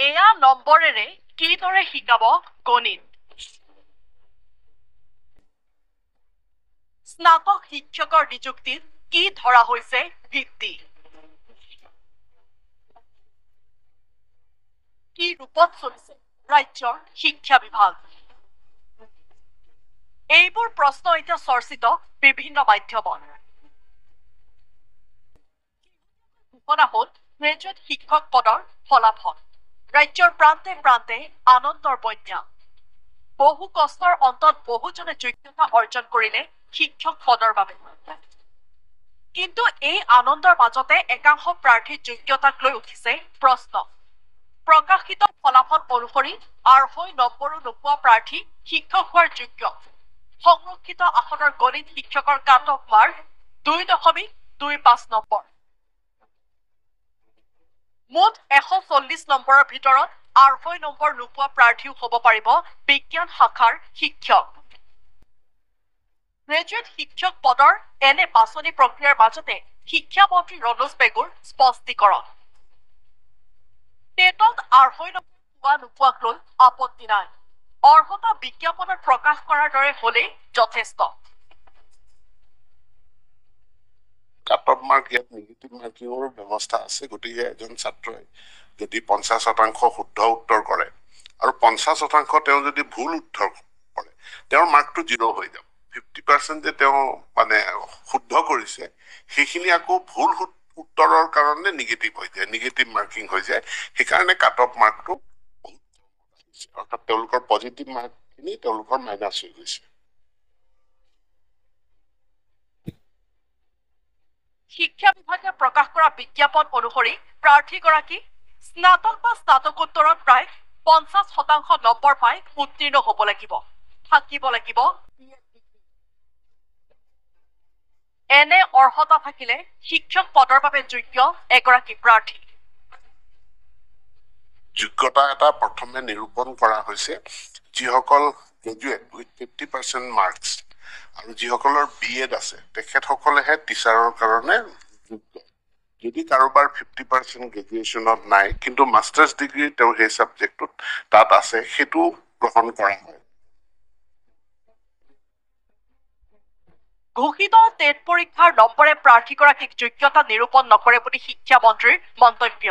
এয়া নম্বৰেৰে কিদৰে শিকাব গণিত স্নাতক শিক্ষকৰ নিযুক্তিত কি ধৰা হৈছে ভিত্তি কি ৰূপত চলিছে ৰাজ্যৰ শিক্ষা বিভাগ এইবোৰ প্ৰশ্ন এতিয়া চৰ্চিত বিভিন্ন মাধ্যমত ঘোষণা হ'ল গ্ৰেজুৱেট শিক্ষক পদৰ ফলাফল ৰাজ্যৰ প্ৰান্তে প্ৰান্তে আনন্দৰ বন্যা বহু কষ্টৰ অন্তত বহুজনে যোগ্যতা অৰ্জন কৰিলে শিক্ষক পদৰ বাবে কিন্তু এই আনন্দৰ মাজতে একাংশ প্ৰাৰ্থীৰ যোগ্যতাক লৈ উঠিছে প্ৰশ্ন প্ৰকাশিত ফলাফল অনুসৰি 250 নম্বৰো নোপোৱা প্ৰাৰ্থী শিক্ষক হোৱাৰ যোগ্য সংৰক্ষিত আসনৰ গণিত শিক্ষকৰ কাট অফ মাৰ্ক 2.25 নম্বৰ মুঠ 140 নম্বৰৰ ভিতৰত 250 নম্বৰ নোপোৱা প্ৰাৰ্থীও হ'ব পাৰিব বিজ্ঞান শাখাৰ শিক্ষক গ্ৰেজুৱেট শিক্ষক পদৰ এনে বাছনি প্ৰক্ৰিয়াৰ মাজতে শিক্ষা মন্ত্ৰী ৰণোজ পেগুৰ স্পষ্টীকৰণ টেটত 250 নম্বৰ পোৱা নোপোৱাক লৈ আপত্তি নাই অৰ্হতা বিজ্ঞাপনত প্ৰকাশ কৰাৰ দৰে হ'লেই যথেষ্ট কাট অফ মাৰ্ক ইয়াত নিগেটিভ মাৰ্কিঙৰ ব্যৱস্থা আছে গতিকে এজন ছাত্ৰই যদি 50% শুদ্ধ উত্তৰ কৰে আৰু 50% তেওঁ যদি ভুল উত্তৰ কৰে তেওঁৰ মাৰ্কটো 0 হৈ যাব 50% যে তেওঁ মানে শুদ্ধ কৰিছে সেইখিনি আকৌ ভুল উত্তৰৰ কাৰণে নিগেটিভ হৈ যায় নিগেটিভ মাৰ্কিং হৈ যায় সেইকাৰণে কাট অফ মাৰ্কটো অৰ্থাৎ তেওঁলোকৰ পজিটিভ মাৰ্কখিনি তেওঁলোকৰ মাইনাছ হৈ গৈছে শিক্ষা বিভাগে প্ৰকাশ কৰা বিজ্ঞাপন অনুসৰি প্ৰাৰ্থীগৰাকী স্নাতক বা স্নাতকোত্তৰত প্ৰায় 50% নম্বৰ পাই উত্তীৰ্ণ হ'ব লাগিব থাকিব লাগিব এনে অৰ্হতা থাকিলে শিক্ষক পদৰ বাবে যোগ্য এগৰাকী প্ৰাৰ্থী যোগ্যতা এটা প্ৰথমে নিৰূপণ কৰা হৈছে যিসকল গ্ৰেজুৱেট উইথ 50% মাৰ্কছ আৰু যিসকলৰ বিএড আছে তেখেতসকলেহে টিচাৰৰ কাৰণে যোগ্য যদি কাৰোবাৰ 50% গ্ৰেজুৱেশ্যনত নাই কিন্তু মাষ্টাৰ্ছ ডিগ্ৰী তেওঁ সেই ছাবজেক্টটোত তাত আছে সেইটো গ্ৰহণ কৰা হয় ঘোষিত টেট পৰীক্ষাৰ নম্বৰে প্ৰাৰ্থীগৰাকীক যোগ্যতা নিৰূপণ নকৰে বুলি শিক্ষা মন্ত্ৰীৰ মন্তব্য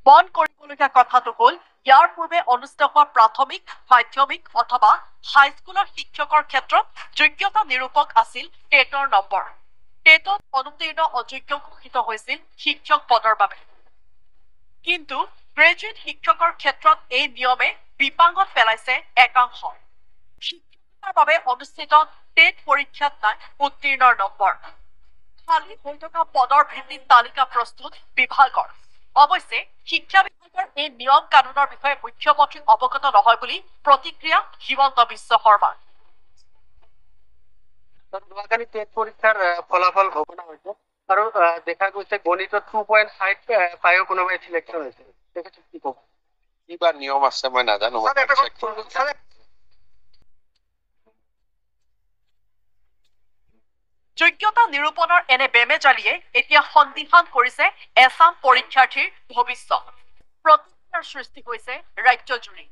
মন কৰিবলগীয়া কথাটো হ'ল ইয়াৰ পূৰ্বে অনুষ্ঠিত হোৱা প্ৰাথমিক মাধ্যমিক অথবা হাইস্কুলৰ শিক্ষকৰ ক্ষেত্ৰত যোগ্যতা নিৰূপক আছিল টেটৰ নম্বৰ টেটত অনুত্তীৰ্ণ অযোগ্য ঘোষিত হৈছিল শিক্ষক পদৰ বাবে কিন্তু গ্ৰেজুৱেট শিক্ষকৰ ক্ষেত্ৰত এই নিয়মে বিপাঙত পেলাইছে একাংশ শিক্ষকৰ বাবে অনুষ্ঠিত টেট পৰীক্ষাত নাই উত্তীৰ্ণৰ নম্বৰ খালী হৈ থকা পদৰ ভিত্তিত তালিকা প্ৰস্তুত বিভাগৰ অৱশ্যে শিক্ষা বিভাগৰ এই নিয়ম কানুনৰ বিষয়ে মুখ্যমন্ত্ৰী অৱগত নহয় বুলি প্ৰতিক্ৰিয়া হিমন্ত বিশ্ব শৰ্মাৰ যোৱাকালি টেট পৰীক্ষাৰ ফলাফল ঘোষণা হৈছে আৰু দেখা গৈছে গণিতত 2.5 পায়ো কোনোবাই চিলেকশ্যন হৈছে তেখেতে কি ক'ব কিবা নিয়ম আছে মই নাজানো যোগ্যতা নিৰূপণৰ এনে বেমেজালিয়ে এতিয়া সন্দিহান কৰিছে এছাম পৰীক্ষাৰ্থীৰ ভৱিষ্যত প্ৰতিক্ৰিয়াৰ সৃষ্টি হৈছে ৰাজ্যজুৰি